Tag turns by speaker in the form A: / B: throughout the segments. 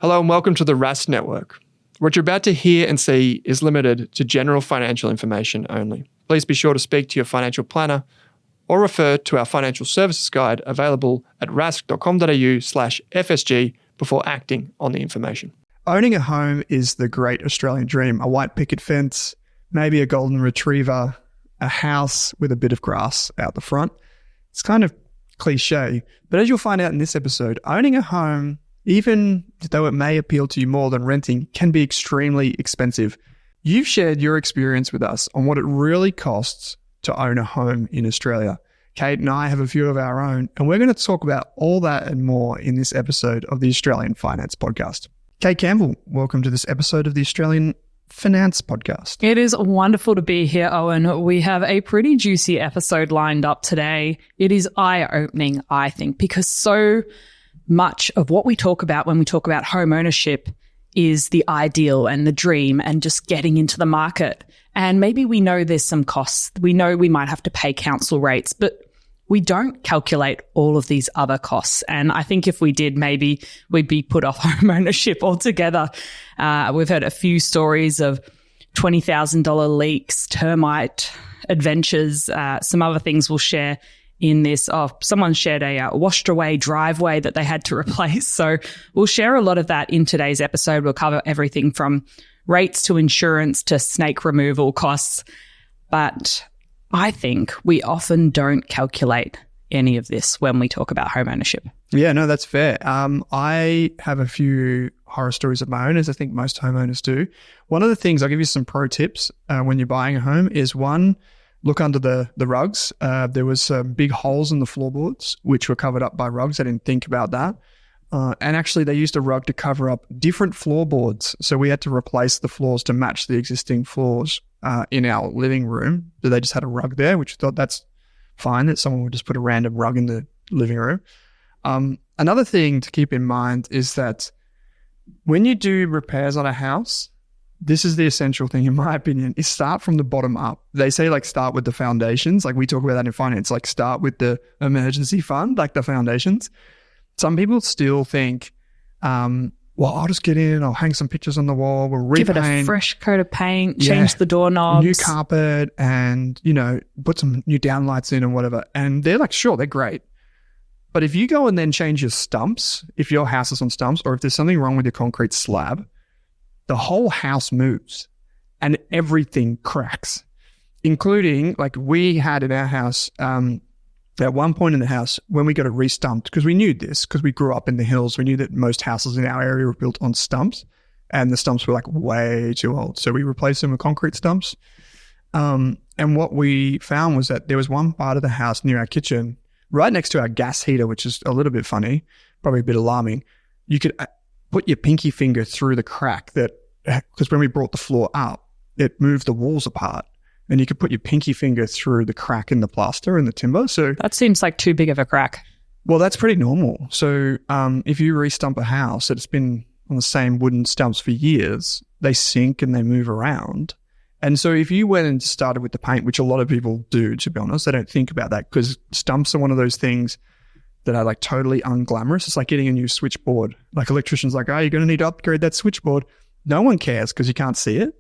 A: Hello and welcome to the Rask Network. What you're about to hear and see is limited to general financial information only. Please be sure to speak to your financial planner or refer to our financial services guide available at rask.com.au/FSG before acting on the information.
B: Owning a home is the great Australian dream. A white picket fence, maybe a golden retriever, a house with a bit of grass out the front. It's kind of cliche, but as you'll find out in this episode, owning a home, even though it may appeal to you more than renting, can be extremely expensive. You've shared your experience with us on what it really costs to own a home in Australia. Kate and I have a few of our own, and we're going to talk about all that and more in this episode of the Australian Finance Podcast. Kate Campbell, welcome to this episode of the Australian Finance Podcast.
C: It is wonderful to be here, Owen. We have a pretty juicy episode lined up today. It is eye-opening, I think, because so much of what we talk about when we talk about home ownership is the ideal and the dream and just getting into the market. And maybe we know there's some costs. We know we might have to pay council rates, but we don't calculate all of these other costs. And I think if we did, maybe we'd be put off home ownership altogether. We've heard a few stories of $20,000 leaks, termite adventures, some other things we'll share in this. Someone shared a washed away driveway that they had to replace. So we'll share a lot of that in today's episode. We'll cover everything from rates to insurance to snake removal costs. But I think we often don't calculate any of this when we talk about home ownership.
B: Yeah, no, that's fair. I have a few horror stories of my own, as I think most homeowners do. One of the things, I'll give you some pro tips when you're buying a home is one, look under the rugs. There was some big holes in the floorboards, which were covered up by rugs. I didn't think about that. And actually, they used a rug to cover up different floorboards. So we had to replace the floors to match the existing floors in our living room. So they just had a rug there, which I thought that's fine that someone would just put a random rug in the living room. Another thing to keep in mind is that when you do repairs on a house, this is the essential thing, in my opinion, is start from the bottom up. They say start with the foundations. We talk about that in finance, start with the emergency fund, the foundations. Some people still think, well, I'll just get in, I'll hang some pictures on the wall, we'll repaint.
C: Give it a fresh coat of paint, change the doorknobs.
B: New carpet and, put some new downlights in and whatever. And they're sure, they're great. But if you go and then change your stumps, if your house is on stumps or if there's something wrong with your concrete slab, the whole house moves and everything cracks, including we had in our house, at one point in the house when we got it re-stumped, because we knew this, because we grew up in the hills, we knew that most houses in our area were built on stumps and the stumps were way too old. So we replaced them with concrete stumps. And what we found was that there was one part of the house near our kitchen, right next to our gas heater, which is a little bit funny, probably a bit alarming. You could put your pinky finger through the crack because when we brought the floor up, it moved the walls apart. And you could put your pinky finger through the crack in the plaster and the timber. So
C: that seems like too big of a crack.
B: Well, that's pretty normal. So if you re-stump a house that's been on the same wooden stumps for years, they sink and they move around. And so if you went and started with the paint, which a lot of people do, to be honest, they don't think about that because stumps are one of those things that are totally unglamorous. It's like getting a new switchboard. Electricians you're going to need to upgrade that switchboard. No one cares because you can't see it.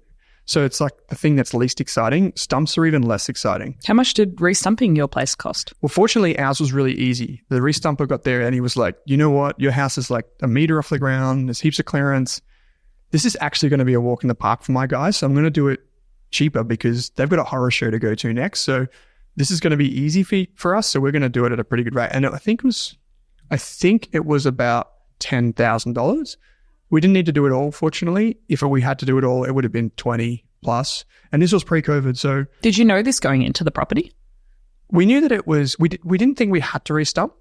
B: So it's the thing that's least exciting. Stumps are even less exciting.
C: How much did re-stumping your place cost?
B: Well, fortunately, ours was really easy. The re-stumper got there and he was like, you know what? Your house is a meter off the ground. There's heaps of clearance. This is actually going to be a walk in the park for my guys. So I'm going to do it cheaper because they've got a horror show to go to next. So this is going to be easy for us. So we're going to do it at a pretty good rate. And I think it was about $10,000. We didn't need to do it all, fortunately. If we had to do it all, it would have been 20 plus. And this was pre-COVID, so...
C: Did you know this going into the property?
B: We knew that it was... We didn't think we had to re-stump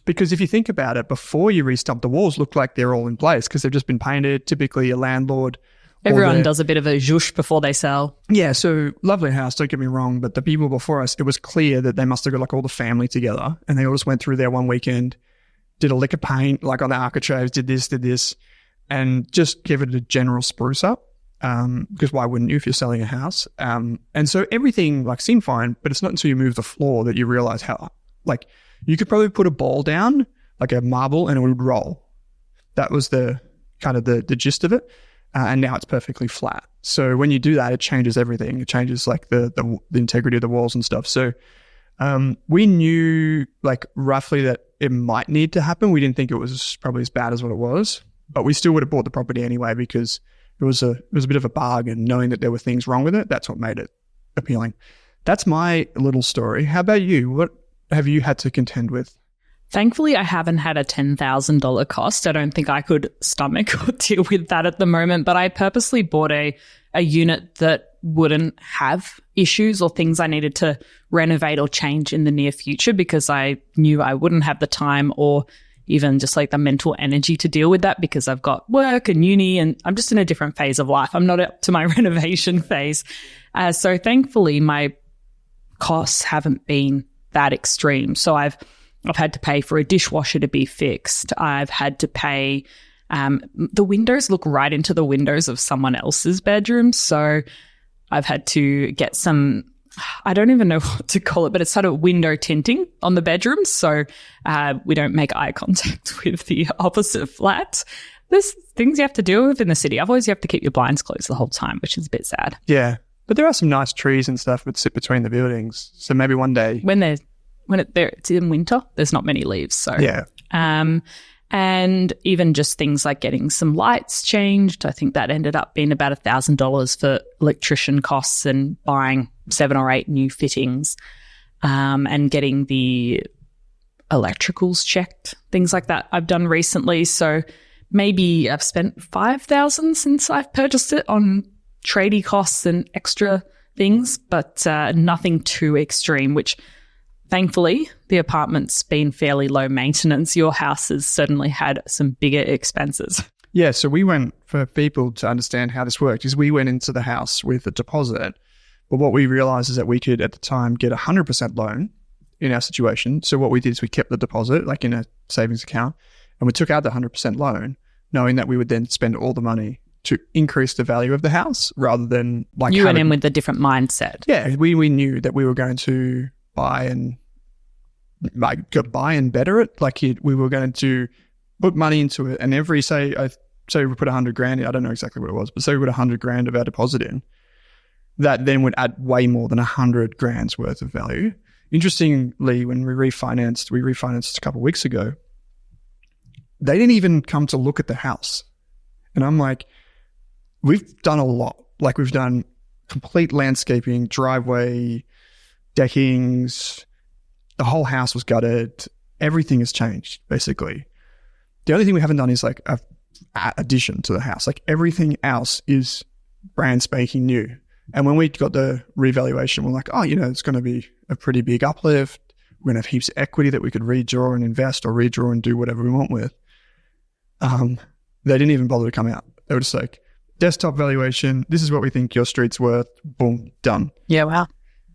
B: because if you think about it, before you re-stump, the walls look like they're all in place because they've just been painted. Typically, a landlord...
C: Everyone does a bit of a zhoosh before they sell.
B: Yeah, so lovely house, don't get me wrong, but the people before us, it was clear that they must have got all the family together and they all just went through there one weekend, did a lick of paint, on the architraves, did this, and just give it a general spruce up. Because why wouldn't you if you're selling a house? And so everything seemed fine, but it's not until you move the floor that you realize how, you could probably put a ball down, a marble, and it would roll. That was the kind of the gist of it. And now it's perfectly flat. So when you do that, it changes everything. It changes like the integrity of the walls and stuff. So we knew like roughly that it might need to happen. We didn't think it was probably as bad as what it was, but we still would have bought the property anyway because it was a bit of a bargain knowing that there were things wrong with it. That's what made it appealing. That's my little story. How about you? What have you had to contend with?
C: Thankfully, I haven't had a $10,000 cost. I don't think I could stomach or deal with that at the moment, but I purposely bought a unit that wouldn't have issues or things I needed to renovate or change in the near future because I knew I wouldn't have the time or even just like the mental energy to deal with that because I've got work and uni and I'm just in a different phase of life. I'm not up to my renovation phase. So thankfully, my costs haven't been that extreme. So I've had to pay for a dishwasher to be fixed. I've had to pay, the windows look right into the windows of someone else's bedroom. So I've had to get some, I don't even know what to call it, but it's sort of window tinting on the bedrooms. So we don't make eye contact with the opposite flat. There's things you have to deal with in the city. Otherwise, you have to keep your blinds closed the whole time, which is a bit sad.
B: Yeah. But there are some nice trees and stuff that sit between the buildings. So maybe one day.
C: It's in winter, there's not many leaves. So
B: yeah.
C: And even just things like getting some lights changed. I think that ended up being about $1,000 for electrician costs and buying 7 or 8 new fittings, and getting the electricals checked, things like that I've done recently. So maybe I've spent $5,000 since I've purchased it on tradie costs and extra things, but nothing too extreme, which thankfully, the apartment's been fairly low maintenance. Your house has certainly had some bigger expenses.
B: Yeah, so for people to understand how this worked, is we went into the house with a deposit. But what we realized is that we could, at the time, get 100% loan in our situation. So what we did is we kept the deposit, like in a savings account, and we took out the 100% loan, knowing that we would then spend all the money to increase the value of the house rather than like...
C: You went in with a different mindset.
B: Yeah, we knew that we were going to buy and better it. Like we were going to put money into it, and every say we put $100,000 in. I don't know exactly what it was, but say we put $100,000 of our deposit in. That then would add way more than $100,000 worth of value. Interestingly, when we refinanced a couple of weeks ago, they didn't even come to look at the house, and I'm like, we've done a lot. Like we've done complete landscaping, driveway, deckings. The whole house was gutted. Everything has changed, basically. The only thing we haven't done is like a addition to the house. Like everything else is brand spanking new. And when we got the revaluation, we're like, it's going to be a pretty big uplift. We're going to have heaps of equity that we could redraw and invest or redraw and do whatever we want with. They didn't even bother to come out. They were just like, desktop valuation. This is what we think your street's worth. Boom, done.
C: Yeah, wow.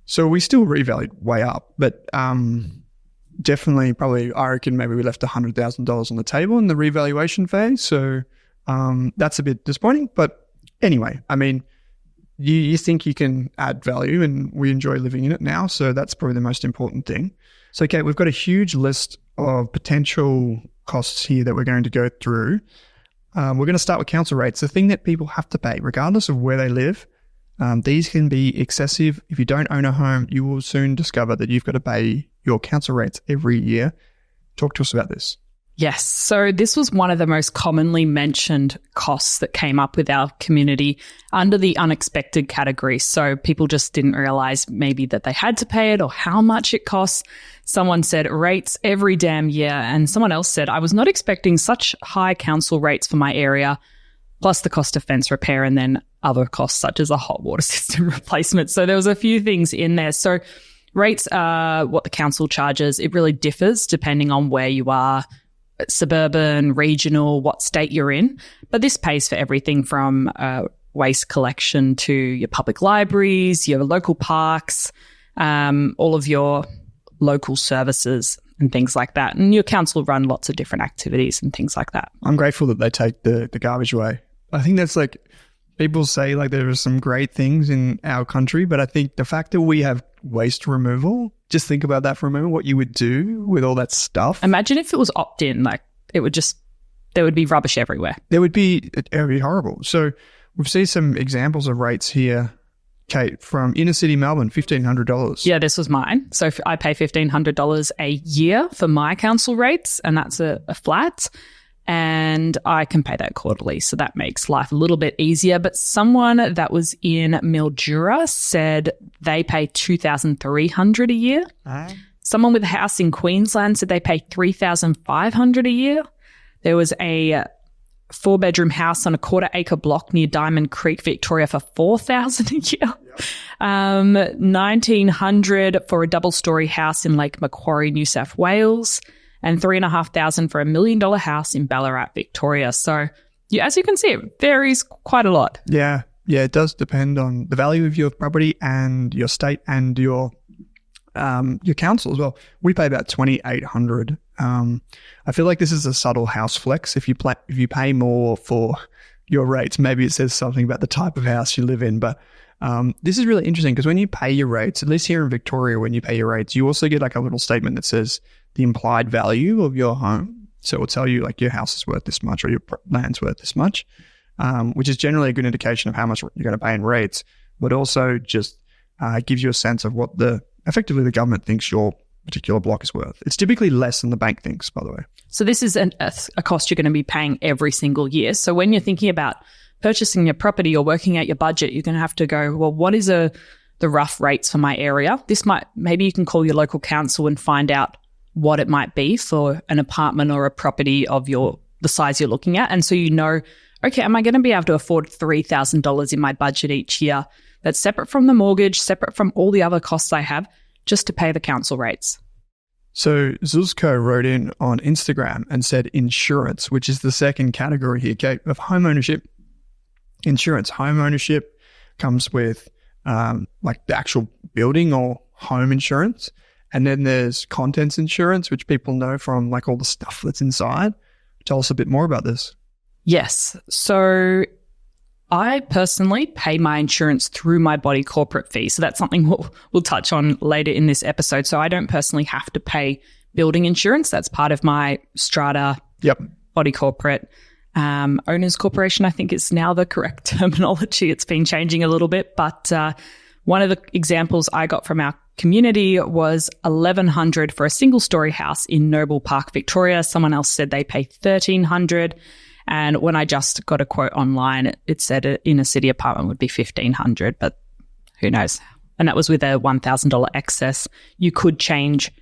B: So we still revalued way up, but definitely probably I reckon maybe we left $100,000 on the table in the revaluation phase. So that's a bit disappointing. But anyway, I mean, you think you can add value and we enjoy living in it now. So that's probably the most important thing. So, Kate, we've got a huge list of potential costs here that we're going to go through. We're going to start with council rates, the thing that people have to pay regardless of where they live. These can be excessive. If you don't own a home, you will soon discover that you've got to pay your council rates every year. Talk to us about this.
C: Yes. So this was one of the most commonly mentioned costs that came up with our community under the unexpected category. So people just didn't realize maybe that they had to pay it or how much it costs. Someone said rates every damn year. And someone else said, I was not expecting such high council rates for my area, plus the cost of fence repair and then other costs such as a hot water system replacement. So there was a few things in there. So rates are what the council charges. It really differs depending on where you are, suburban, regional, what state you're in. But this pays for everything from waste collection to your public libraries, your local parks, all of your local services and things like that. And your council run lots of different activities and things like that.
B: I'm grateful that they take the garbage away. I think that's like, people say like there are some great things in our country, but I think the fact that we have waste removal, just think about that for a moment, what you would do with all that stuff.
C: Imagine if it was opt-in, like it would just there would be rubbish everywhere.
B: It would be horrible. So we've seen some examples of rates here, Kate, from inner city Melbourne, $1,500.
C: Yeah, this was mine. So I pay $1,500 a year for my council rates, and that's a flat. And I can pay that quarterly. So that makes life a little bit easier. But someone that was in Mildura said they pay $2,300 a year. Someone with a house in Queensland said they pay $3,500 a year. There was a 4-bedroom house on a 1/4-acre block near Diamond Creek, Victoria for $4,000 a year. Yep. $1,900 for a double-story house in Lake Macquarie, New South Wales, and $3,500 for a $1 million house in Ballarat, Victoria. So, as you can see, it varies quite a lot.
B: Yeah, it does depend on the value of your property and your state and your council as well. We pay about $2,800. I feel like this is a subtle house flex. If you pay more for your rates, maybe it says something about the type of house you live in. But this is really interesting because when you pay your rates, at least here in Victoria, when you pay your rates, you also get like a little statement that says the implied value of your home. So it will tell you like your house is worth this much or your land's worth this much, which is generally a good indication of how much you're going to pay in rates, but also just gives you a sense of what effectively the government thinks your particular block is worth. It's typically less than the bank thinks, by the way.
C: So this is a cost you're going to be paying every single year. So when you're thinking about purchasing your property or working out your budget, you're going to have to go, well, what is the rough rates for my area? Maybe you can call your local council and find out what it might be for an apartment or a property of the size you're looking at. And so okay, am I going to be able to afford $3,000 in my budget each year? That's separate from the mortgage, separate from all the other costs I have, just to pay the council rates.
B: So Zuzko wrote in on Instagram and said insurance, which is the second category here, Kate, of home ownership. Insurance. Home ownership comes with like the actual building or home insurance. And then there's contents insurance, which people know from like all the stuff that's inside. Tell us a bit more about this.
C: Yes. So I personally pay my insurance through my body corporate fee. So that's something we'll touch on later in this episode. So I don't personally have to pay building insurance. That's part of my strata body corporate. Owners corporation, I think is now the correct terminology. It's been changing a little bit. But one of the examples I got from our community was $1,100 for a single-story house in Noble Park, Victoria. Someone else said they pay $1,300. And when I just got a quote online, it said an inner city apartment would be $1,500, but who knows? And that was with a $1,000 excess. You could change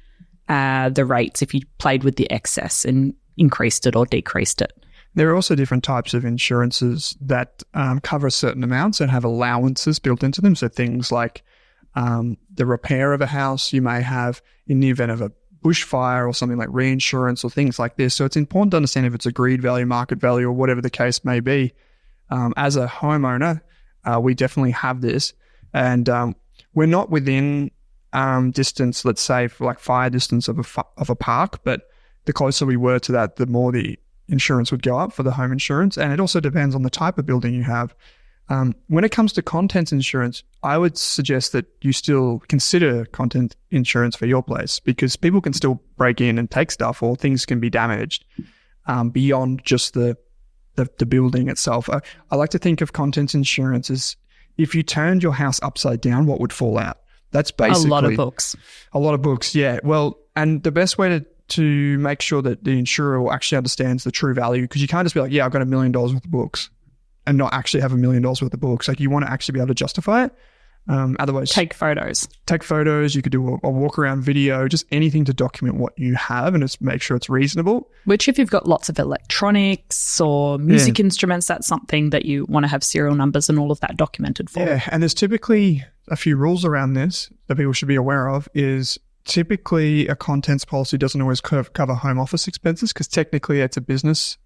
C: the rates if you played with the excess and increased it or decreased it.
B: There are also different types of insurances that cover certain amounts and have allowances built into them. So things like the repair of a house you may have in the event of a bushfire or something like reinsurance or things like this. So it's important to understand if it's agreed value, market value, or whatever the case may be. As a homeowner, we definitely have this. And we're not within distance, let's say, for like fire distance of a park, but the closer we were to that, the more the insurance would go up for the home insurance. And it also depends on the type of building you have. When it comes to contents insurance, I would suggest that you still consider content insurance for your place because people can still break in and take stuff or things can be damaged beyond just the building itself. I like to think of content insurance as if you turned your house upside down, what would fall out? That's basically
C: a lot of books.
B: A lot of books, yeah. Well, and the best way to make sure that the insurer actually understands the true value, because you can't just be like, yeah, I've got $1 million worth of books and not actually have $1 million worth of books. Like you want to actually be able to justify it. Otherwise,
C: take photos.
B: You could do a walk around video, just anything to document what you have and just make sure it's reasonable.
C: Which if you've got lots of electronics or music instruments, that's something that you want to have serial numbers and all of that documented for.
B: Yeah, and there's typically a few rules around this that people should be aware of. Is typically a contents policy doesn't always cover home office expenses because technically it's a business,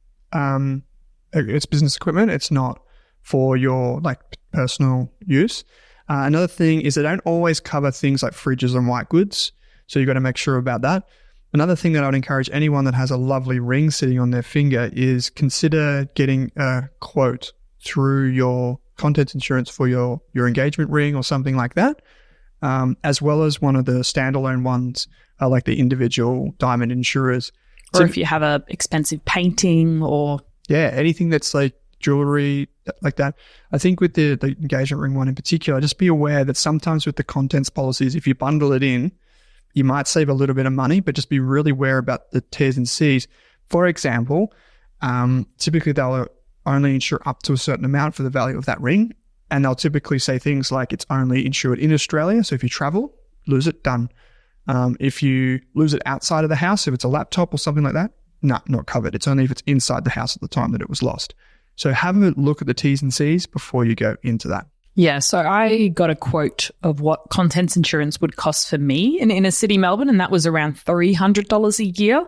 B: it's business equipment. It's not for your like personal use. Another thing is they don't always cover things like fridges and white goods. So you've got to make sure about that. Another thing that I would encourage anyone that has a lovely ring sitting on their finger is consider getting a quote through your contents insurance for your engagement ring or something like that, as well as one of the standalone ones like the individual diamond insurers.
C: Or if you have a expensive painting or...
B: Yeah, anything that's like jewelry, like that. I think with the engagement ring one in particular, just be aware that sometimes with the contents policies, if you bundle it in, you might save a little bit of money, but just be really aware about the T's and C's. For example, typically they'll only insure up to a certain amount for the value of that ring. And they'll typically say things like it's only insured in Australia. So if you travel, lose it, done. If you lose it outside of the house, if it's a laptop or something like that, no, not covered. It's only if it's inside the house at the time that it was lost. So have a look at the T's and C's before you go into that.
C: Yeah, so I got a quote of what contents insurance would cost for me in inner city Melbourne, and that was around $300 a year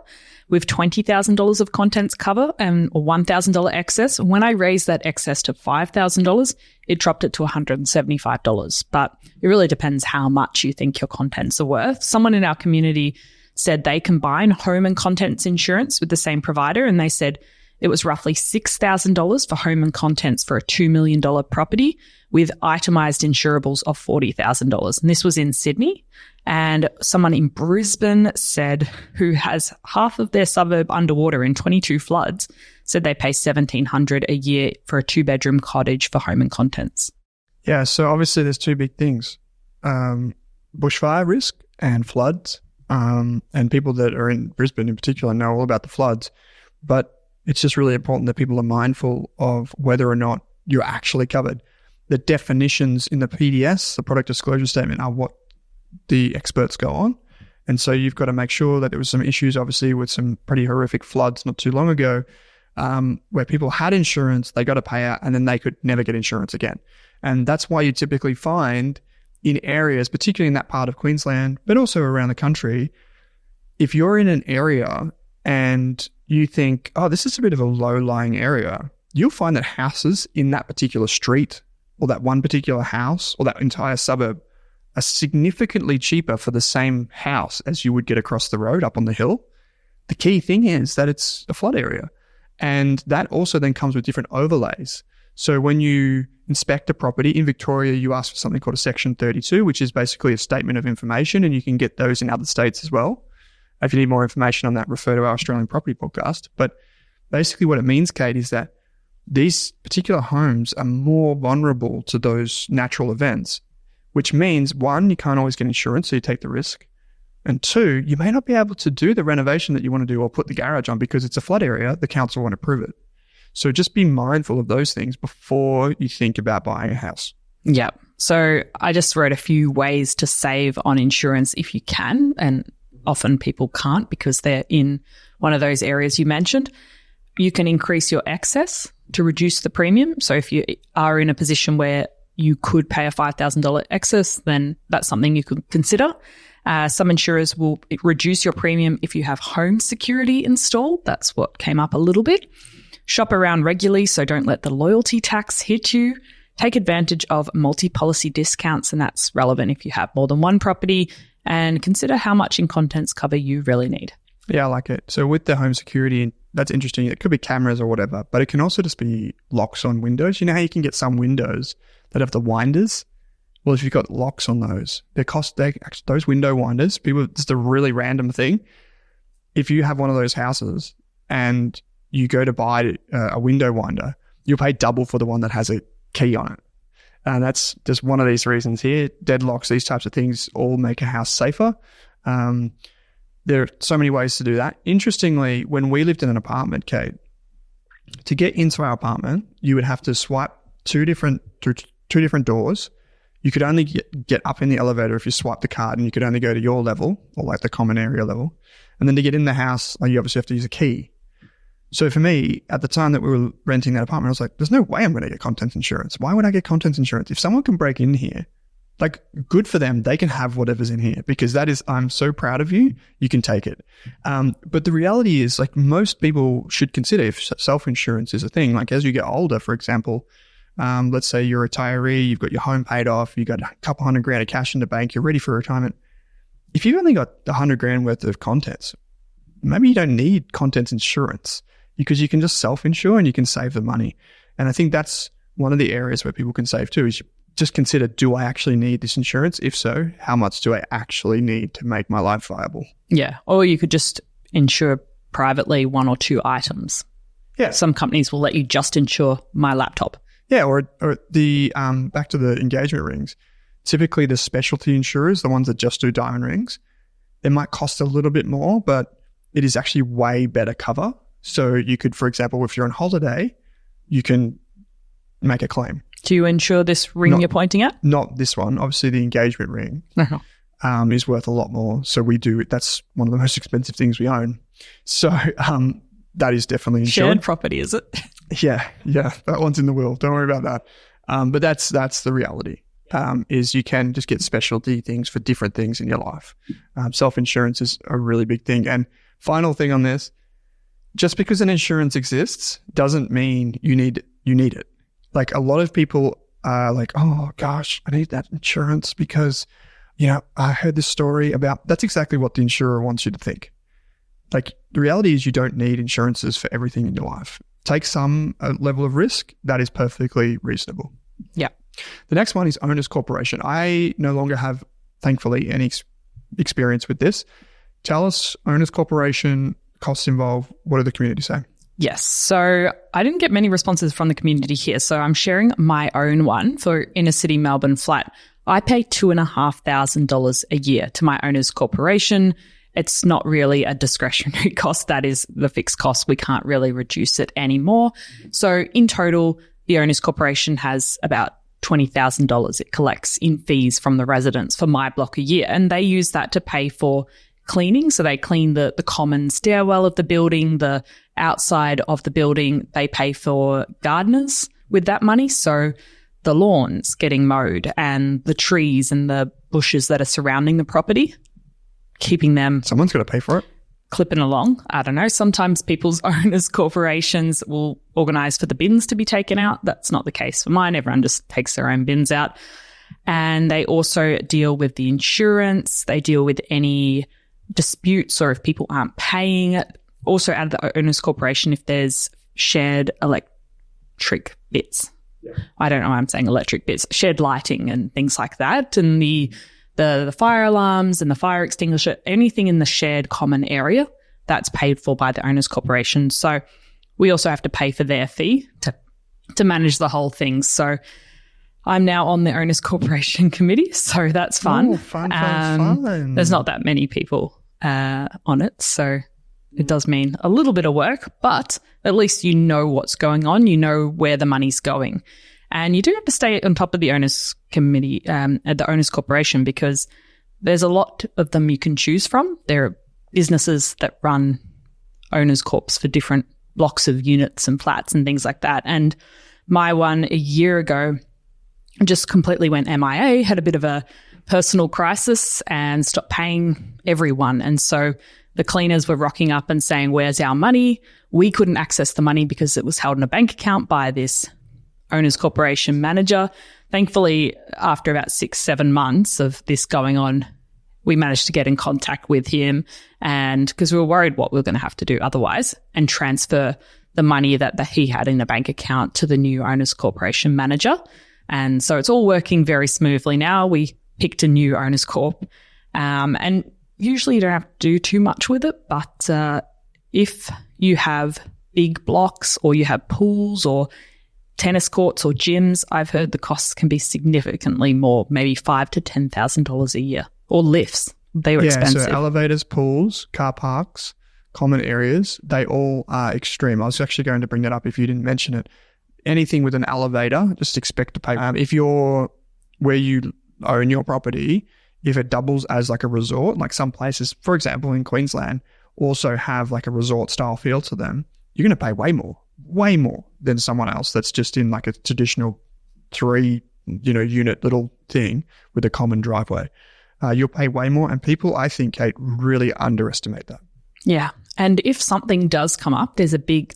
C: with $20,000 of contents cover and or $1,000 excess. When I raised that excess to $5,000, it dropped it to $175. But it really depends how much you think your contents are worth. Someone in our community said they combine home and contents insurance with the same provider, and they said it was roughly $6,000 for home and contents for a $2 million property with itemized insurables of $40,000. And this was in Sydney. And someone in Brisbane said, who has half of their suburb underwater in 22 floods, said they pay $1,700 a year for a 2-bedroom cottage for home and contents.
B: Yeah, so obviously there's two big things, bushfire risk and floods. And people that are in Brisbane in particular know all about the floods. But it's just really important that people are mindful of whether or not you're actually covered. The definitions in the PDS, the product disclosure statement, are what the experts go on. And so you've got to make sure that there was some issues, obviously, with some pretty horrific floods not too long ago, where people had insurance, they got a payout, and then they could never get insurance again. And that's why you typically find in areas, particularly in that part of Queensland, but also around the country, if you're in an area and you think, oh, this is a bit of a low-lying area, you'll find that houses in that particular street or that one particular house or that entire suburb are significantly cheaper for the same house as you would get across the road up on the hill. The key thing is that it's a flood area. And that also then comes with different overlays. So when you inspect a property in Victoria, you ask for something called a Section 32, which is basically a statement of information, and you can get those in other states as well. If you need more information on that, refer to our Australian Property Podcast. But basically what it means, Kate, is that these particular homes are more vulnerable to those natural events, which means, one, you can't always get insurance, so you take the risk. And two, you may not be able to do the renovation that you want to do or put the garage on because it's a flood area, the council won't approve it. So just be mindful of those things before you think about buying a house.
C: Yeah. So I just wrote a few ways to save on insurance if you can, and often people can't because they're in one of those areas you mentioned. You can increase your excess to reduce the premium. So if you are in a position where you could pay a $5,000 excess, then that's something you could consider. Some insurers will reduce your premium if you have home security installed. That's what came up a little bit. Shop around regularly, so don't let the loyalty tax hit you. Take advantage of multi-policy discounts, and that's relevant if you have more than one property. And consider how much in contents cover you really need.
B: Yeah, I like it. So with the home security, that's interesting. It could be cameras or whatever, but it can also just be locks on windows. You know how you can get some windows that have the winders? Well, if you've got locks on those, those window winders, just a really random thing. If you have one of those houses and you go to buy a window winder, you'll pay double for the one that has a key on it. And that's just one of these reasons here. Deadlocks, these types of things all make a house safer. There are so many ways to do that. Interestingly, when we lived in an apartment, Kate, to get into our apartment, you would have to swipe two different doors. You could only get up in the elevator if you swipe the card, and you could only go to your level or like the common area level. And then to get in the house, you obviously have to use a key. So for me, at the time that we were renting that apartment, I was like, there's no way I'm going to get contents insurance. Why would I get contents insurance? If someone can break in here, like, good for them. They can have whatever's in here because that is, I'm so proud of you. You can take it. But the reality is, like, most people should consider if self-insurance is a thing. Like, as you get older, for example, let's say you're a retiree, you've got your home paid off, you've got a couple $100,000 of cash in the bank, you're ready for retirement. If you've only got $100,000 worth of contents, maybe you don't need contents insurance because you can just self-insure and you can save the money. And I think that's one of the areas where people can save too, is just consider, do I actually need this insurance? If so, how much do I actually need to make my life viable?
C: Yeah. Or you could just insure privately 1 or 2 items.
B: Yeah.
C: Some companies will let you just insure my laptop.
B: Yeah, or the back to the engagement rings. Typically, the specialty insurers, the ones that just do diamond rings, it might cost a little bit more, but it is actually way better cover. So you could, for example, if you're on holiday, you can make a claim.
C: Do you insure this ring you're pointing at?
B: Not this one. Obviously, the engagement ring is worth a lot more. So we do. That's one of the most expensive things we own. So that is definitely insured.
C: Shared property, is it?
B: Yeah. That one's in the will. Don't worry about that. But that's the reality. Is you can just get specialty things for different things in your life. Self-insurance is a really big thing. And final thing on this, just because an insurance exists doesn't mean you need it. Like a lot of people are like, oh gosh, I need that insurance because, I heard this story about, that's exactly what the insurer wants you to think. Like the reality is you don't need insurances for everything in your life. Take some level of risk. That is perfectly reasonable.
C: Yeah.
B: The next one is owner's corporation. I no longer have, thankfully, any experience with this. Tell us, owner's corporation, costs involved. What do the community say?
C: Yes. So I didn't get many responses from the community here. So I'm sharing my own one for inner city Melbourne flat. I pay $2,500 a year to my owner's corporation. It's not really a discretionary cost. That is the fixed cost. We can't really reduce it anymore. So in total, the owner's corporation has about $20,000 it collects in fees from the residents for my block a year. And they use that to pay for cleaning. So they clean the common stairwell of the building, the outside of the building. They pay for gardeners with that money. So the lawns getting mowed and the trees and the bushes that are surrounding the property, keeping them.
B: Someone's got to pay for it.
C: Clipping along. I don't know. Sometimes people's owners' corporations will organise for the bins to be taken out. That's not the case for mine. Everyone just takes their own bins out. And they also deal with the insurance. They deal with any disputes or if people aren't paying it. Also out of the owner's corporation, if there's shared electric bits. Yeah. I don't know why I'm saying electric bits. Shared lighting and things like that. And the fire alarms and the fire extinguisher, anything in the shared common area, that's paid for by the owner's corporation. So we also have to pay for their fee to manage the whole thing. So I'm now on the owner's corporation committee, so that's fun.
B: Oh, fun.
C: There's not that many people on it, so it does mean a little bit of work, but at least you know what's going on. You know where the money's going. And you do have to stay on top of the owners committee at the owners corporation because there's a lot of them you can choose from. There are businesses that run owners corps for different blocks of units and flats and things like that. And my one a year ago just completely went MIA, had a bit of a personal crisis and stopped paying everyone. And so the cleaners were rocking up and saying, where's our money? We couldn't access the money because it was held in a bank account by this owner's corporation manager. Thankfully, after about 6-7 months of this going on, we managed to get in contact with him and because we were worried what we were going to have to do otherwise and transfer the money that he had in the bank account to the new owner's corporation manager. And so it's all working very smoothly now. We picked a new owner's corp and usually you don't have to do too much with it. But if you have big blocks or you have pools or tennis courts or gyms, I've heard the costs can be significantly more, maybe $5,000 to $10,000 a year. Or lifts. They were expensive.
B: So elevators, pools, car parks, common areas, they all are extreme. I was actually going to bring that up if you didn't mention it. Anything with an elevator, just expect to pay. If you're where you own your property, if it doubles as like a resort, like some places, for example, in Queensland, also have like a resort style feel to them, you're going to pay way more than someone else that's just in like a traditional 3 unit little thing with a common driveway. You'll pay way more. And people, I think, Kate, really underestimate that.
C: Yeah. And if something does come up, there's a big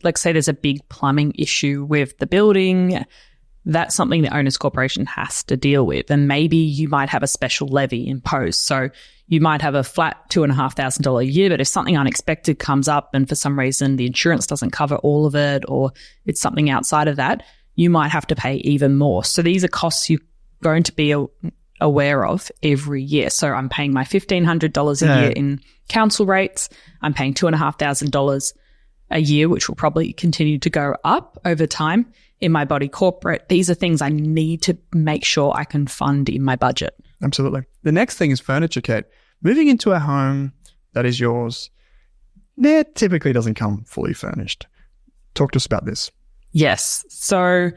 C: plumbing issue with the building, that's something the owner's corporation has to deal with. And maybe you might have a special levy imposed. So you might have a flat $2,500 a year, but if something unexpected comes up and for some reason the insurance doesn't cover all of it or it's something outside of that, you might have to pay even more. So these are costs you're going to be aware of every year. So I'm paying my $1,500 a year in council rates. I'm paying $2,500 a year, which will probably continue to go up over time in my body corporate. These are things I need to make sure I can fund in my budget.
B: Absolutely. The next thing is furniture, Kate. Moving into a home that is yours, it typically doesn't come fully furnished. Talk to us about this.
C: Yes. So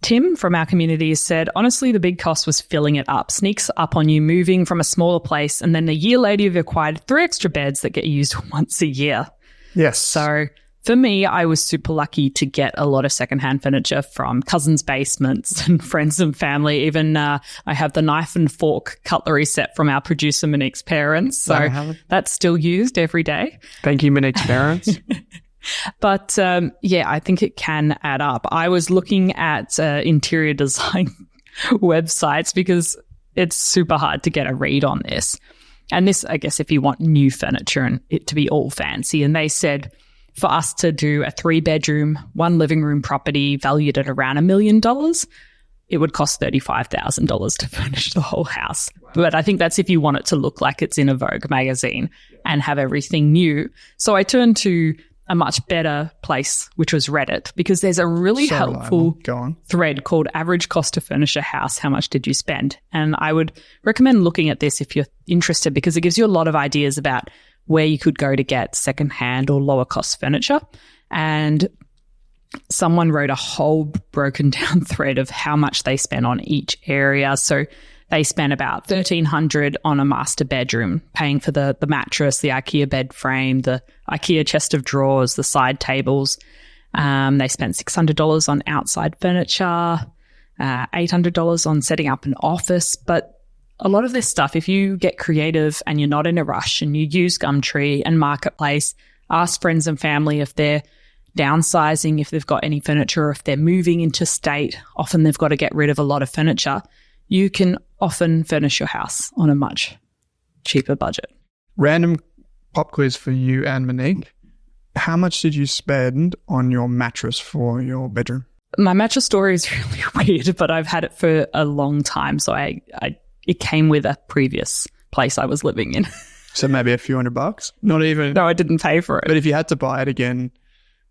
C: Tim from our community has said, honestly, the big cost was filling it up. Sneaks up on you moving from a smaller place, and then a year later you've acquired 3 extra beds that get used once a year.
B: Yes.
C: So for me, I was super lucky to get a lot of secondhand furniture from cousins' basements and friends and family. Even I have the knife and fork cutlery set from our producer Monique's parents. So that's still used every day.
B: Thank you, Monique's parents.
C: But I think it can add up. I was looking at interior design websites because it's super hard to get a read on this. And this, I guess, if you want new furniture and it to be all fancy. And they said for us to do a 3-bedroom, 1 living room property valued at around $1 million, it would cost $35,000 to furnish the whole house. But I think that's if you want it to look like it's in a Vogue magazine and have everything new. So I turned to a much better place, which was Reddit, because there's a really helpful thread called Average Cost to Furnish a House. How much did you spend? And I would recommend looking at this if you're interested, because it gives you a lot of ideas about where you could go to get secondhand or lower cost furniture. And someone wrote a whole broken down thread of how much they spent on each area. So they spent about $1,300 on a master bedroom, paying for the mattress, the IKEA bed frame, the IKEA chest of drawers, the side tables. They spent $600 on outside furniture, $800 on setting up an office. But a lot of this stuff, if you get creative and you're not in a rush and you use Gumtree and Marketplace, ask friends and family if they're downsizing, if they've got any furniture, or if they're moving into state, often they've got to get rid of a lot of furniture. You can often furnish your house on a much cheaper budget.
B: Random pop quiz for you and Monique. How much did you spend on your mattress for your bedroom?
C: My mattress story is really weird, but I've had it for a long time. So it came with a previous place I was living in.
B: So maybe a few $100? Not even?
C: No, I didn't pay for it.
B: But if you had to buy it again,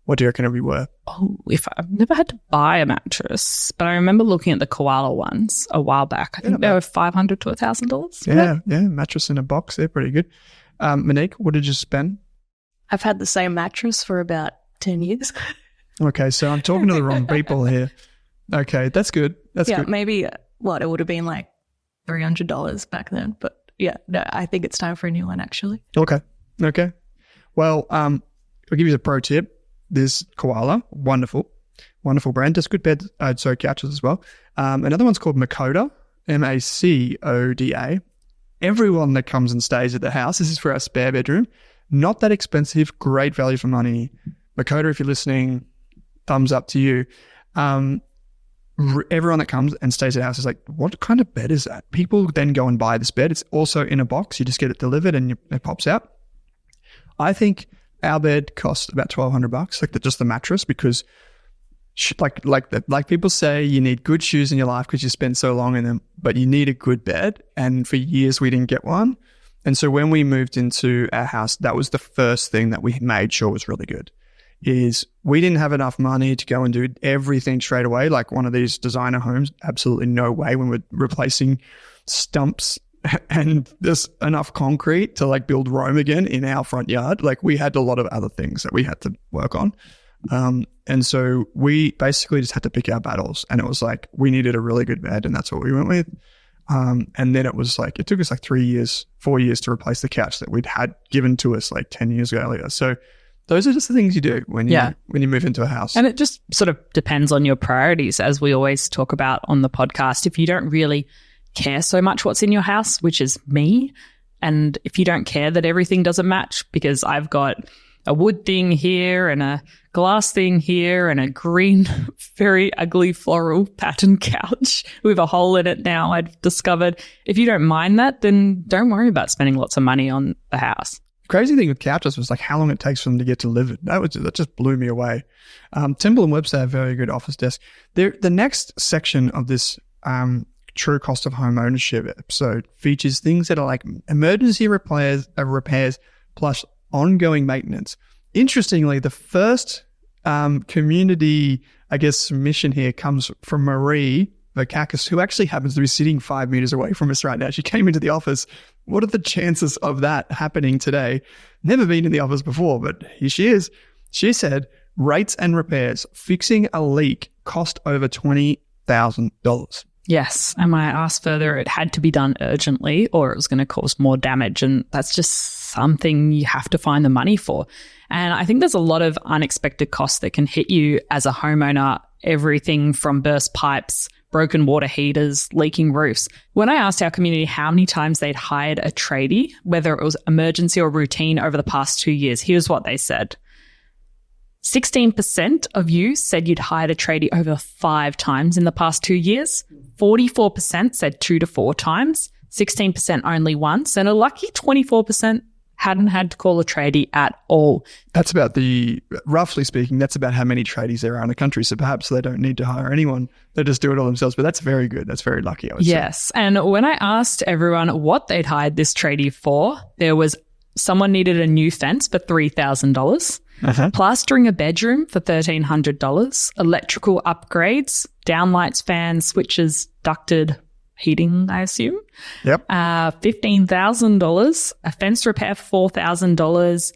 B: what do you reckon it would be worth?
C: Oh, I've never had to buy a mattress, but I remember looking at the koala ones a while back. I think they were $500 to $1,000.
B: Yeah, mattress in a box. They're pretty good. Monique, what did you spend?
D: I've had the same mattress for about 10 years.
B: Okay, so I'm talking to the wrong people here. Okay, that's good. That's good.
D: Maybe it would have been like $300 back then. But no, I think it's time for a new one actually.
B: Okay. Well, I'll give you the pro tip. There's Koala, wonderful brand. Does good beds, couches as well. Another one's called Macoda, Macoda. Everyone that comes and stays at the house, this is for our spare bedroom, not that expensive, great value for money. Macoda, if you're listening, thumbs up to you. Everyone that comes and stays at the house is like, what kind of bed is that? People then go and buy this bed. It's also in a box. You just get it delivered and it pops out. I think our bed cost about $1,200, just the mattress, because like people say, you need good shoes in your life because you spend so long in them, but you need a good bed. And for years we didn't get one. And so when we moved into our house, that was the first thing that we made sure was really good, is we didn't have enough money to go and do everything straight away. Like one of these designer homes, absolutely no way, when we're replacing stumps and there's enough concrete to build Rome again in our front yard. We had a lot of other things that we had to work on. And so we basically just had to pick our battles, and it was we needed a really good bed, and that's what we went with. And then it was it took us 4 years to replace the couch that we'd had given to us 10 years earlier. So those are just the things you do when you move into a house.
C: And it just sort of depends on your priorities, as we always talk about on the podcast. If you don't really care so much what's in your house, which is me, and if you don't care that everything doesn't match, because I've got a wood thing here and a glass thing here and a green, very ugly floral pattern couch with a hole in it now, I've discovered. If you don't mind that, then don't worry about spending lots of money on the house.
B: Crazy thing with couches was how long it takes for them to get delivered. That just blew me away. Timble and Webster have a very good office desk. The next section of this true cost of home ownership episode features things that are like emergency repairs plus ongoing maintenance. Interestingly, the first community, I guess, submission here comes from Marie Vakakis, who actually happens to be sitting 5 meters away from us right now. She came into the office. What are the chances of that happening today? Never been in the office before, but here she is. She said, rates and repairs, fixing a leak cost over $20,000.
C: Yes. And when I asked further, it had to be done urgently or it was going to cause more damage. And that's just something you have to find the money for. And I think there's a lot of unexpected costs that can hit you as a homeowner, everything from burst pipes, broken water heaters, leaking roofs. When I asked our community how many times they'd hired a tradie, whether it was emergency or routine over the past 2 years, here's what they said. 16% of you said you'd hired a tradie over 5 times in the past 2 years. 44% said 2 to 4 times. 16% only once. And a lucky 24% hadn't had to call a tradie at all.
B: That's about roughly speaking, that's about how many tradies there are in the country. So perhaps they don't need to hire anyone. They just do it all themselves. But that's very good. That's very lucky, I would say.
C: Yes. And when I asked everyone what they'd hired this tradie for, there was someone needed a new fence for $3,000. Plastering a bedroom for $1,300, electrical upgrades, downlights, fans, switches, ducted heating, I assume.
B: Yep.
C: $15,000, a fence repair for $4,000,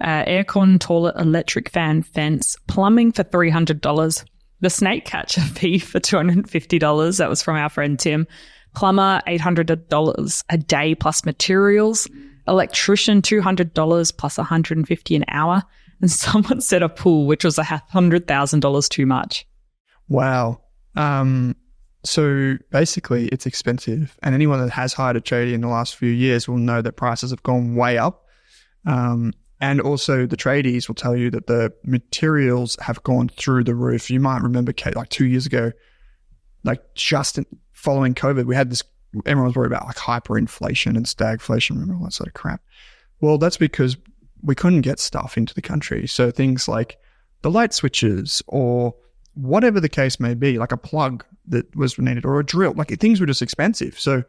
C: aircon, toilet, electric fan, fence, plumbing for $300, the snake catcher fee for $250. That was from our friend Tim. Plumber, $800 a day plus materials, electrician, $200 plus $150 an hour. And someone said a pool, which was $100,000 too much.
B: Wow. So basically it's expensive. And anyone that has hired a tradie in the last few years will know that prices have gone way up. And also the tradies will tell you that the materials have gone through the roof. You might remember, Kate, like 2 years ago, like just following COVID, we had this, everyone was worried about like hyperinflation and stagflation, remember all that sort of crap. Well, that's because we couldn't get stuff into the country. So things like the light switches or whatever the case may be, like a plug that was needed or a drill, like things were just expensive. So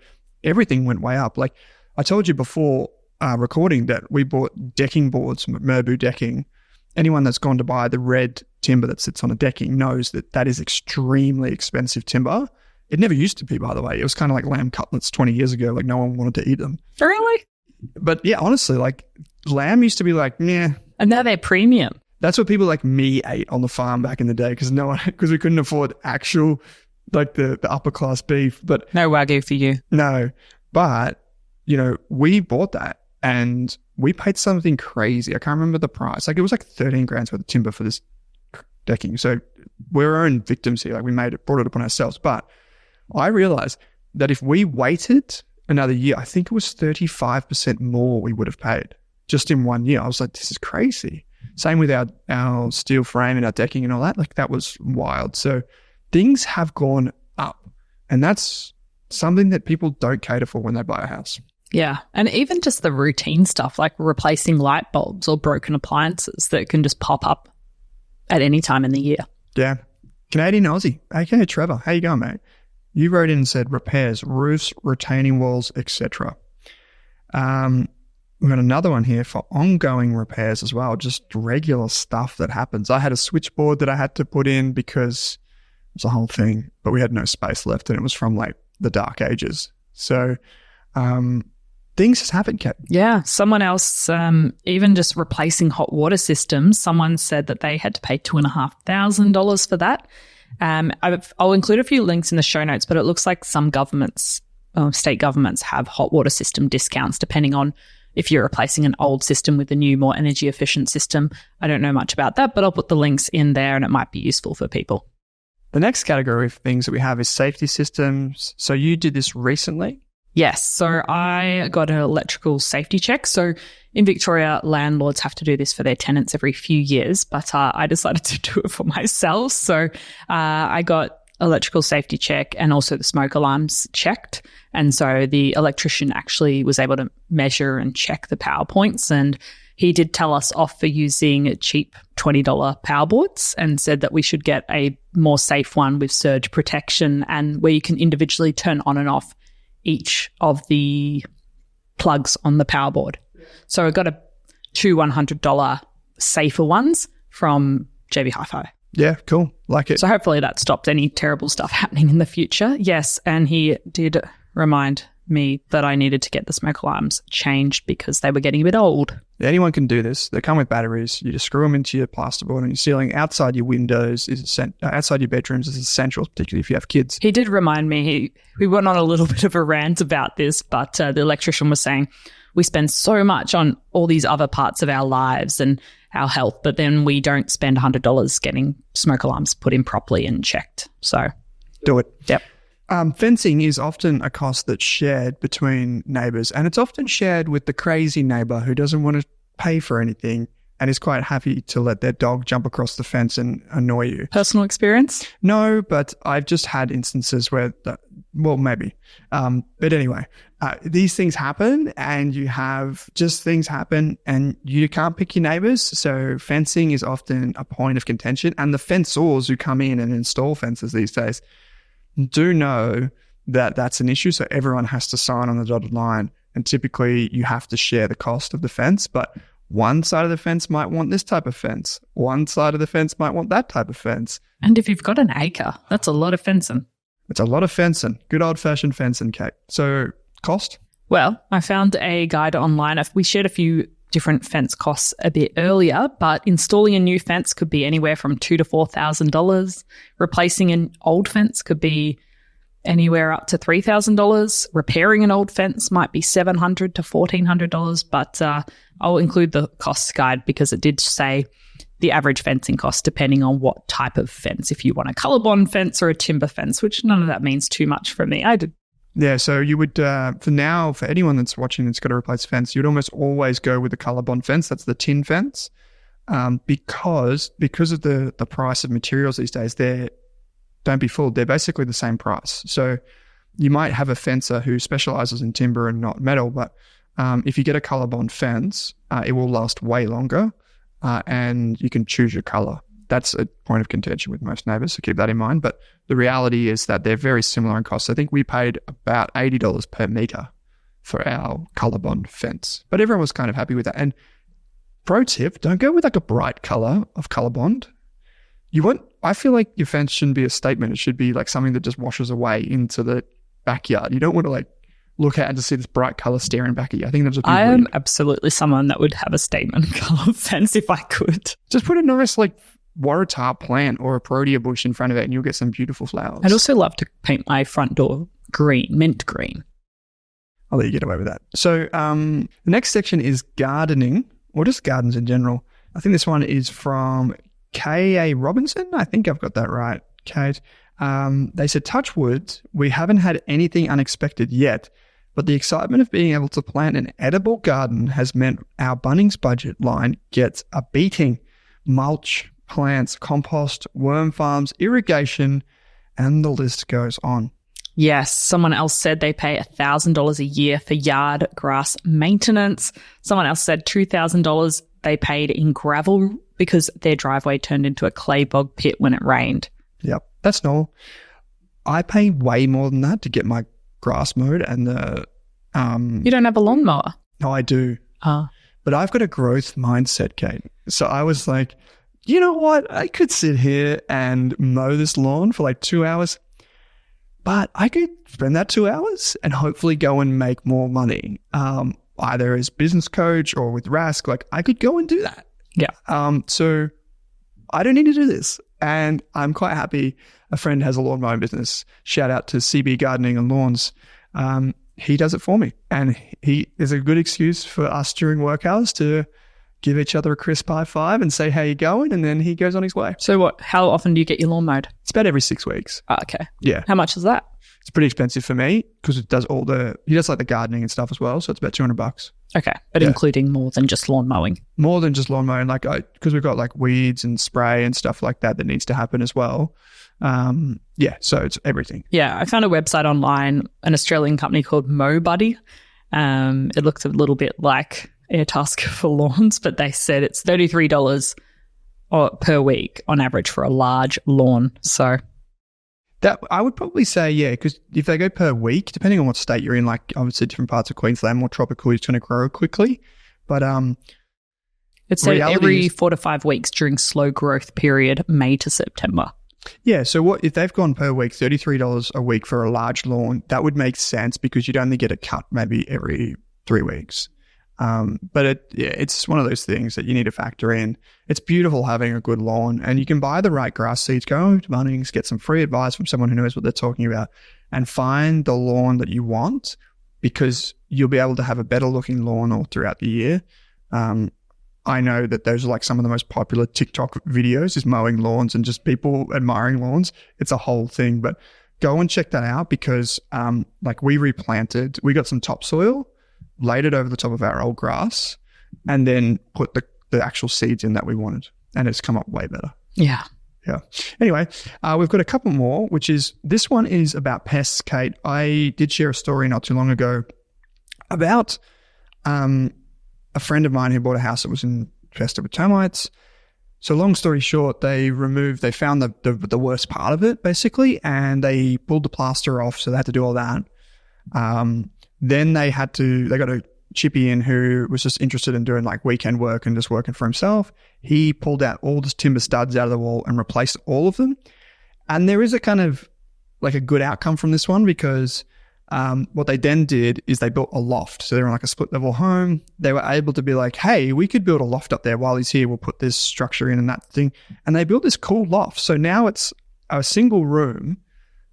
B: everything went way up. Like I told you before recording that we bought decking boards, Merbu decking. Anyone that's gone to buy the red timber that sits on a decking knows that that is extremely expensive timber. It never used to be, by the way. It was kind of like lamb cutlets 20 years ago. Like no one wanted to eat them.
C: Really?
B: But yeah, honestly, like lamb used to be like, nah.
C: And now they're premium.
B: That's what people like me ate on the farm back in the day because we couldn't afford actual, like the upper class beef. But
C: no Wagyu for you.
B: No. But, you know, we bought that and we paid something crazy. I can't remember the price. Like it was like 13 grand's worth of timber for this decking. So we're our own victims here. Like we brought it upon ourselves. But I realized that if we waited another year, I think it was 35% more we would have paid just in 1 year. I was like, this is crazy. Same with our steel frame and our decking and all that. Like that was wild. So things have gone up and that's something that people don't cater for when they buy a house.
C: Yeah. And even just the routine stuff like replacing light bulbs or broken appliances that can just pop up at any time in the year.
B: Yeah. Canadian Aussie, aka Trevor. How you going, mate? You wrote in and said repairs, roofs, retaining walls, etc. We've got another one here for ongoing repairs as well, just regular stuff that happens. I had a switchboard that I had to put in because it was a whole thing, but we had no space left and it was from like the dark ages. So things just happen, Kat.
C: Yeah. Someone else, even just replacing hot water systems, someone said that they had to pay $2,500 for that. I'll include a few links in the show notes, but it looks like some governments, state governments have hot water system discounts depending on if you're replacing an old system with a new, more energy efficient system. I don't know much about that, but I'll put the links in there and it might be useful for people.
B: The next category of things that we have is safety systems. So you did this recently?
C: Yes. So I got an electrical safety check. So in Victoria, landlords have to do this for their tenants every few years, but I decided to do it for myself. So I got electrical safety check and also the smoke alarms checked. And so the electrician actually was able to measure and check the power points and He did tell us off for using cheap $20 power boards and said that we should get a more safe one with surge protection and where you can individually turn on and off each of the plugs on the power board. So I got two $100 safer ones from JB Hi-Fi.
B: Yeah, cool. Like it.
C: So hopefully that stops any terrible stuff happening in the future. Yes, and he did remind me that I needed to get the smoke alarms changed because they were getting a bit old.
B: Anyone can do this. They come with batteries. You just screw them into your plasterboard and your ceiling. Outside your windows outside your bedrooms is essential, particularly if you have kids.
C: He did remind me, we went on a little bit of a rant about this, but the electrician was saying we spend so much on all these other parts of our lives and our health, but then we don't spend $100 getting smoke alarms put in properly and checked. So
B: do it.
C: Yep.
B: Fencing is often a cost that's shared between neighbours, and it's often shared with the crazy neighbour who doesn't want to pay for anything and is quite happy to let their dog jump across the fence and annoy you.
C: Personal experience?
B: No, but I've just had instances where, maybe. But anyway, these things happen and you have just things happen and you can't pick your neighbours. So fencing is often a point of contention, and the fencers who come in and install fences these days do know that that's an issue. So everyone has to sign on the dotted line, and typically you have to share the cost of the fence, but one side of the fence might want this type of fence. One side of the fence might want that type of fence.
C: And if you've got an acre, that's a lot of fencing.
B: It's a lot of fencing. Good old-fashioned fencing, Kate. So cost?
C: Well, I found a guide online. We shared a few different fence costs a bit earlier, but installing a new fence could be anywhere from $2,000 to $4,000. Replacing an old fence could be anywhere up to $3,000. Repairing an old fence might be $700 to $1,400, but I'll include the cost guide because it did say the average fencing cost depending on what type of fence. If you want a ColourBond fence or a timber fence, which none of that means too much for me. I did.
B: Yeah, so you would, for anyone that's watching that's got to replace a fence, you'd almost always go with the ColourBond fence. That's the tin fence. Because of the price of materials these days, don't be fooled, they're basically the same price. So you might have a fencer who specializes in timber and not metal, but if you get a ColourBond fence, it will last way longer and you can choose your color. That's a point of contention with most neighbors, so keep that in mind. But the reality is that they're very similar in cost. I think we paid about $80 per meter for our ColourBond fence, but everyone was kind of happy with that. And pro tip, don't go with like a bright color of ColourBond. I feel like your fence shouldn't be a statement. It should be like something that just washes away into the backyard. You don't want to like look out and just see this bright color staring back at you. I think that's
C: I am absolutely someone that would have a statement color fence if I could.
B: Just put a nice like Waratah plant or a Protea bush in front of it and you'll get some beautiful flowers.
C: I'd also love to paint my front door green, mint green.
B: I'll let you get away with that. So the next section is gardening, or just gardens in general. I think this one is from K.A. Robinson. I think I've got that right, Kate. They said, touch wood, we haven't had anything unexpected yet, but the excitement of being able to plant an edible garden has meant our Bunnings budget line gets a beating. Mulch, plants, compost, worm farms, irrigation, and the list goes on.
C: Yes, someone else said they pay $1,000 a year for yard grass maintenance. Someone else said $2,000 they paid in gravel because their driveway turned into a clay bog pit when it rained.
B: Yep, that's normal. I pay way more than that to get my grass mowed and the...
C: You don't have a lawnmower?
B: No, I do. But I've got a growth mindset, Kate. So I was like, you know what? I could sit here and mow this lawn for like 2 hours, but I could spend that 2 hours and hopefully go and make more money, either as business coach or with Rask. Like I could go and do that.
C: Yeah.
B: So I don't need to do this. And I'm quite happy a friend has a lawn mowing business. Shout out to CB Gardening and Lawns. He does it for me. And he is a good excuse for us during work hours to give each other a crisp high five and say, how you going? And then he goes on his way.
C: So how often do you get your lawn mowed?
B: It's about every 6 weeks.
C: Oh, okay.
B: Yeah.
C: How much is that?
B: It's pretty expensive for me because it does he does like the gardening and stuff as well. So it's about $200.
C: Okay. But including more than just lawn mowing.
B: More than just lawn mowing. Like because we've got like weeds and spray and stuff like that needs to happen as well. So it's everything.
C: Yeah. I found a website online, an Australian company called MowBuddy. It looks a little bit like Airtasker for lawns, but they said it's $33 per week on average for a large lawn. So
B: that I would probably say, yeah, because if they go per week, depending on what state you're in, like obviously different parts of Queensland, more tropical, it's going to grow quickly. But
C: it's said every 4 to 5 weeks during slow growth period, May to September.
B: Yeah, so what if they've gone per week, $33 a week for a large lawn, that would make sense because you'd only get a cut maybe every 3 weeks. But it's one of those things that you need to factor in. It's beautiful having a good lawn, and you can buy the right grass seeds, go to Bunnings, get some free advice from someone who knows what they're talking about, and find the lawn that you want because you'll be able to have a better looking lawn all throughout the year. I know that those are like some of the most popular TikTok videos is mowing lawns and just people admiring lawns. It's a whole thing, but go and check that out because like we replanted, we got some topsoil, laid it over the top of our old grass, and then put the actual seeds in that we wanted, and it's come up way better.
C: Yeah.
B: Yeah. Anyway, we've got a couple more, which is this one is about pests, Kate. I did share a story not too long ago about a friend of mine who bought a house that was infested with termites. So long story short, they found the worst part of it basically, and they pulled the plaster off. So they had to do all that. Then they got a chippy in who was just interested in doing like weekend work and just working for himself. He pulled out all the timber studs out of the wall and replaced all of them. And there is a kind of like a good outcome from this one because what they then did is they built a loft. So they're in like a split level home. They were able to be like, hey, we could build a loft up there while he's here. We'll put this structure in and that thing. And they built this cool loft. So now it's a single room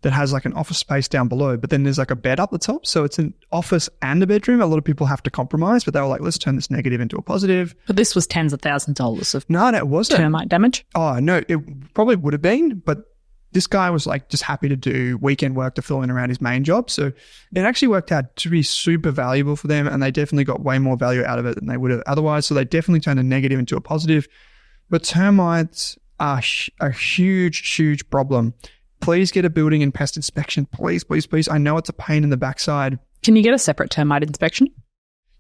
B: that has like an office space down below, but then there's like a bed up the top. So it's an office and a bedroom. A lot of people have to compromise, but they were like, let's turn this negative into a positive.
C: But this was tens of thousands of dollars of
B: No, it wasn't.
C: termite damage.
B: Oh, no, it probably would have been, but this guy was like just happy to do weekend work to fill in around his main job. So it actually worked out to be super valuable for them, and they definitely got way more value out of it than they would have otherwise. So they definitely turned a negative into a positive. But termites are a huge, huge problem. Please get a building and pest inspection. Please, please, please. I know it's a pain in the backside.
C: Can you get a separate termite inspection?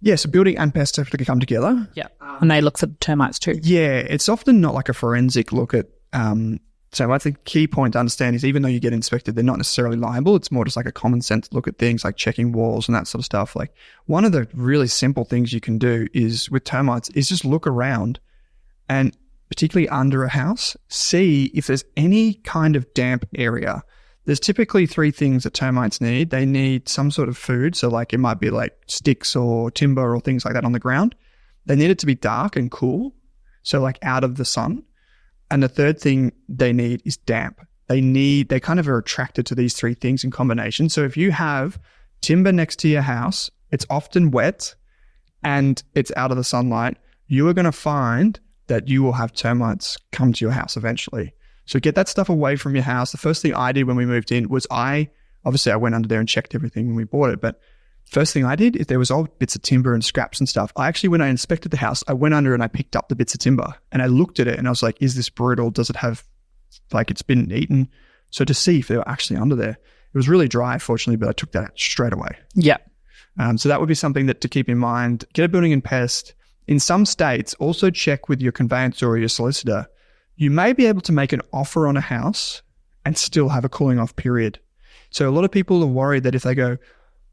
B: Yes, a building and pest have to come together.
C: Yeah. And they look for the termites too.
B: Yeah, it's often not like a forensic look at termites. The key point to understand is even though you get inspected, they're not necessarily liable. It's more just like a common sense look at things like checking walls and that sort of stuff. Like one of the really simple things you can do is with termites is just look around and particularly under a house, see if there's any kind of damp area. There's typically 3 things that termites need. They need some sort of food. So like it might be like sticks or timber or things like that on the ground. They need it to be dark and cool. So like out of the sun. And the third thing they need is damp. They kind of are attracted to these 3 things in combination. So if you have timber next to your house, it's often wet and it's out of the sunlight, you are going to find that you will have termites come to your house eventually. So get that stuff away from your house. The first thing I did when we moved in was I went under there and checked everything when we bought it. But first thing I did, if there was old bits of timber and scraps and stuff, when I inspected the house, I went under and I picked up the bits of timber and I looked at it and I was like, is this brittle? Does it have, like it's been eaten? So to see if they were actually under there. It was really dry, fortunately, but I took that straight away.
C: Yeah.
B: So that would be something to keep in mind. Get a building and pest. In some states, also check with your conveyancer or your solicitor. You may be able to make an offer on a house and still have a cooling off period. So a lot of people are worried that if they go,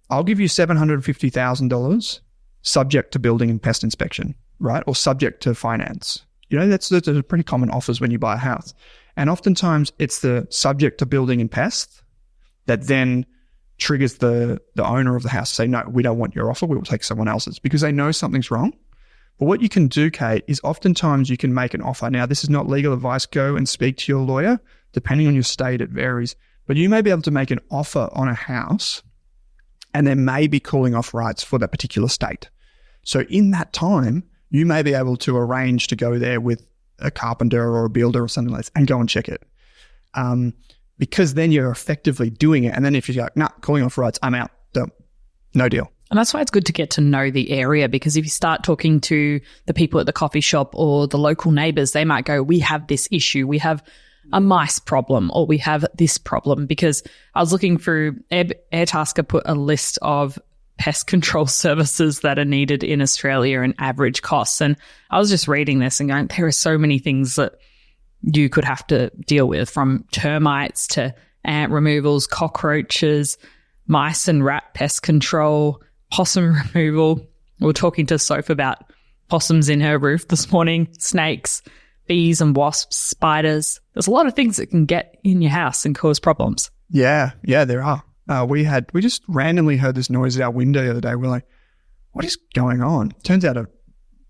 B: I'll give you $750,000 subject to building and pest inspection, right? Or subject to finance. You know, that's pretty common offers when you buy a house. And oftentimes it's the subject to building and pest that then triggers the owner of the house to say, no, we don't want your offer. We will take someone else's because they know something's wrong. But what you can do, Kate, is oftentimes you can make an offer. Now, this is not legal advice. Go and speak to your lawyer. Depending on your state, it varies. But you may be able to make an offer on a house and there may be cooling off rights for that particular state. So in that time, you may be able to arrange to go there with a carpenter or a builder or something like that and go and check it. Because then you're effectively doing it. And then if you're like, nah, cooling off rights, I'm out. No deal.
C: And that's why it's good to get to know the area, because if you start talking to the people at the coffee shop or the local neighbours, they might go, we have this issue, we have a mice problem, or we have this problem. Because I was looking through, Airtasker put a list of pest control services that are needed in Australia and average costs. And I was just reading this and going, there are so many things that you could have to deal with, from termites to ant removals, cockroaches, mice and rat pest control, possum removal. We were talking to Soph about possums in her roof this morning, snakes, bees and wasps, spiders. There's a lot of things that can get in your house and cause problems.
B: Yeah, there are. We just randomly heard this noise at our window the other day. We're like, what is going on? Turns out a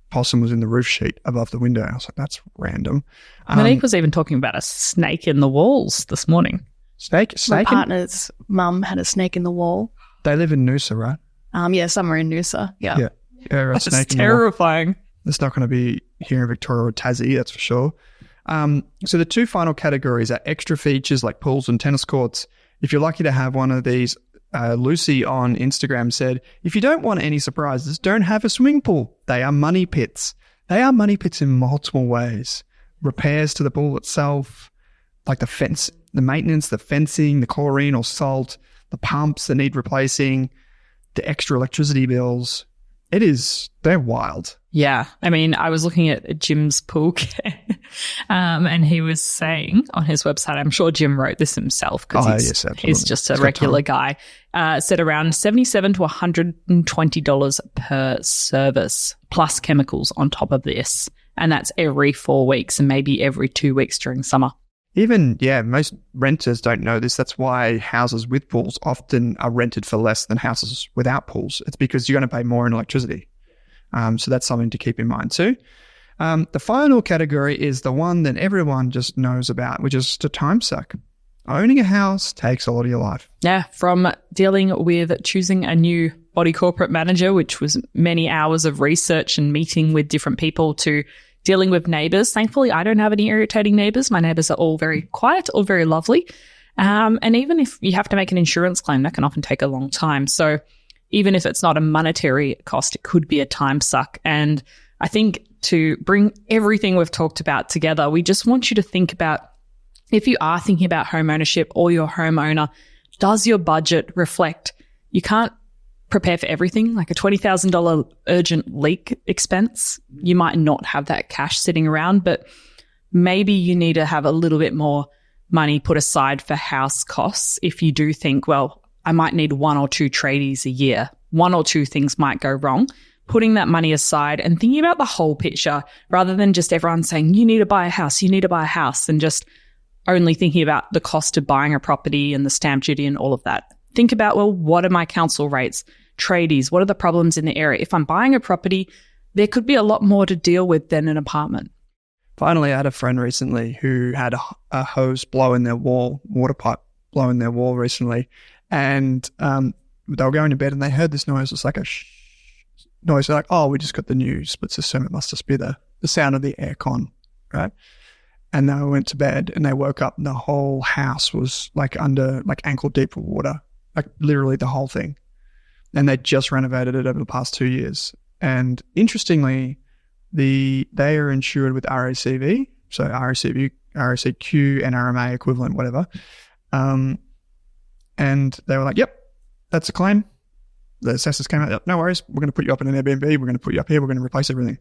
B: possum was in the roof sheet above the window. I was like, that's random.
C: Monique was even talking about a snake in the walls this morning.
B: Snake?
D: My partner's mum had a snake in the wall.
B: They live in Noosa, right?
D: Yeah, somewhere in Noosa. Yeah.
B: Yeah, a
C: That's
B: snake in the wall.
C: terrifying.
B: It's not going to be here in Victoria or Tassie, that's for sure. So the two final categories are extra features like pools and tennis courts. If you're lucky to have one of these, Lucy on Instagram said, if you don't want any surprises, don't have a swimming pool. They are money pits. They are money pits in multiple ways. Repairs to the pool itself, like the fence, the maintenance, the fencing, the chlorine or salt, the pumps that need replacing, the extra electricity bills. They're wild.
C: Yeah. I mean, I was looking at Jim's pool care, and he was saying on his website, I'm sure Jim wrote this himself because he's just a regular guy, said around $77 to $120 per service, plus chemicals on top of this. And that's every 4 weeks and maybe every 2 weeks during summer.
B: Most renters don't know this. That's why houses with pools often are rented for less than houses without pools. It's because you're going to pay more in electricity. So that's something to keep in mind too. The final category is the one that everyone just knows about, which is the time suck. Owning a house takes a lot of your life.
C: Yeah, from dealing with choosing a new body corporate manager, which was many hours of research and meeting with different people, to dealing with neighbours. Thankfully, I don't have any irritating neighbours. My neighbours are all very quiet or very lovely. And even if you have to make an insurance claim, that can often take a long time. So even if it's not a monetary cost, it could be a time suck. And I think to bring everything we've talked about together, we just want you to think about, if you are thinking about home ownership or your homeowner, does your budget reflect? You can't prepare for everything, like a $20,000 urgent leak expense. You might not have that cash sitting around, but maybe you need to have a little bit more money put aside for house costs. If you do think, well, I might need 1 or 2 tradies a year, 1 or 2 things might go wrong, putting that money aside and thinking about the whole picture rather than just everyone saying, you need to buy a house, you need to buy a house, and just only thinking about the cost of buying a property and the stamp duty and all of that. Think about, well, what are my council rates, tradies? What are the problems in the area? If I'm buying a property, there could be a lot more to deal with than an apartment.
B: Finally, I had a friend recently who had a hose blow in their wall, water pipe blow in their wall recently. And they were going to bed and they heard this noise. It's like a noise. They're like, oh, we just got the new split system. It must just be the sound of the aircon, right? And they went to bed and they woke up and the whole house was like under like ankle deep of water, like literally the whole thing. And they just renovated it over the past 2 years. And interestingly, they are insured with RACV, so RACV, RACQ, NRMA equivalent, whatever. And they were like, yep, that's a claim. The assessors came out, yep, no worries, we're going to put you up in an Airbnb, we're going to put you up here, we're going to replace everything.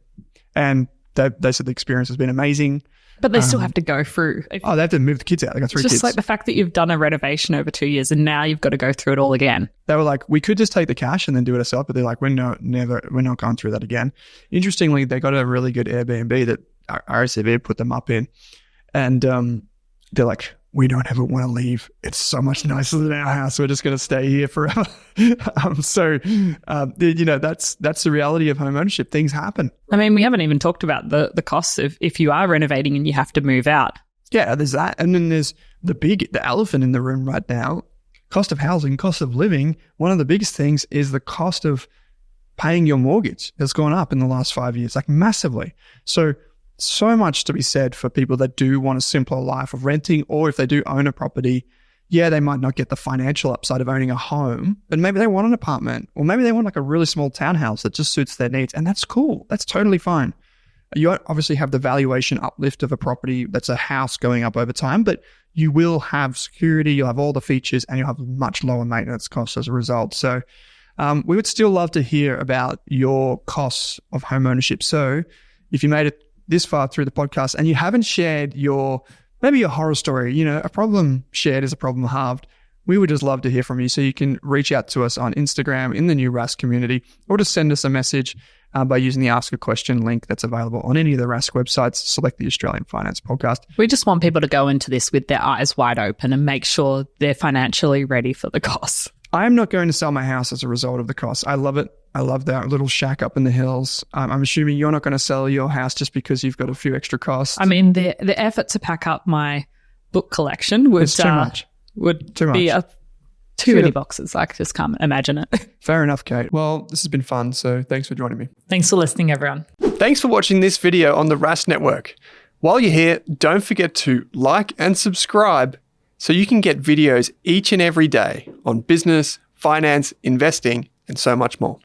B: And they said the experience has been amazing.
C: But they still have to go through.
B: They have to move the kids out. They got 3 kids.
C: Just like the fact that you've done a renovation over 2 years and now you've got to go through it all again.
B: They were like, we could just take the cash and then do it ourselves, but they're like, we're not going through that again. Interestingly, they got a really good Airbnb that RSCV put them up in. And they're like, we don't ever want to leave. It's so much nicer than our house. We're just going to stay here forever. That's the reality of home ownership. Things happen.
C: I mean, we haven't even talked about the costs of if you are renovating and you have to move out.
B: Yeah, there's that. And then there's the elephant in the room right now. Cost of housing, cost of living. One of the biggest things is the cost of paying your mortgage. It's gone up in the last 5 years, like massively. So much to be said for people that do want a simpler life of renting, or if they do own a property, yeah, they might not get the financial upside of owning a home, but maybe they want an apartment, or maybe they want like a really small townhouse that just suits their needs. And that's cool. That's totally fine. You obviously have the valuation uplift of a property that's a house going up over time, but you will have security, you'll have all the features, and you'll have much lower maintenance costs as a result. So We would still love to hear about your costs of home ownership. So if you made it this far through the podcast and you haven't shared maybe your horror story, a problem shared is a problem halved. We would just love to hear from you. So you can reach out to us on Instagram in the new Rask community, or just send us a message by using the Ask a Question link that's available on any of the Rask websites. Select the Australian Finance Podcast.
C: We just want people to go into this with their eyes wide open and make sure they're financially ready for the costs.
B: I am not going to sell my house as a result of the cost. I love it. I love that little shack up in the hills. I'm assuming you're not going to sell your house just because you've got a few extra costs.
C: I mean, the effort to pack up my book collection would,
B: It's too much.
C: Be too many boxes. I just can't imagine it.
B: Fair enough, Kate.
A: Well, this has been fun, so thanks for joining me.
C: Thanks for listening, everyone.
A: Thanks for watching this video on the Rask Network. While you're here, don't forget to like and subscribe so you can get videos each and every day on business, finance, investing, and so much more.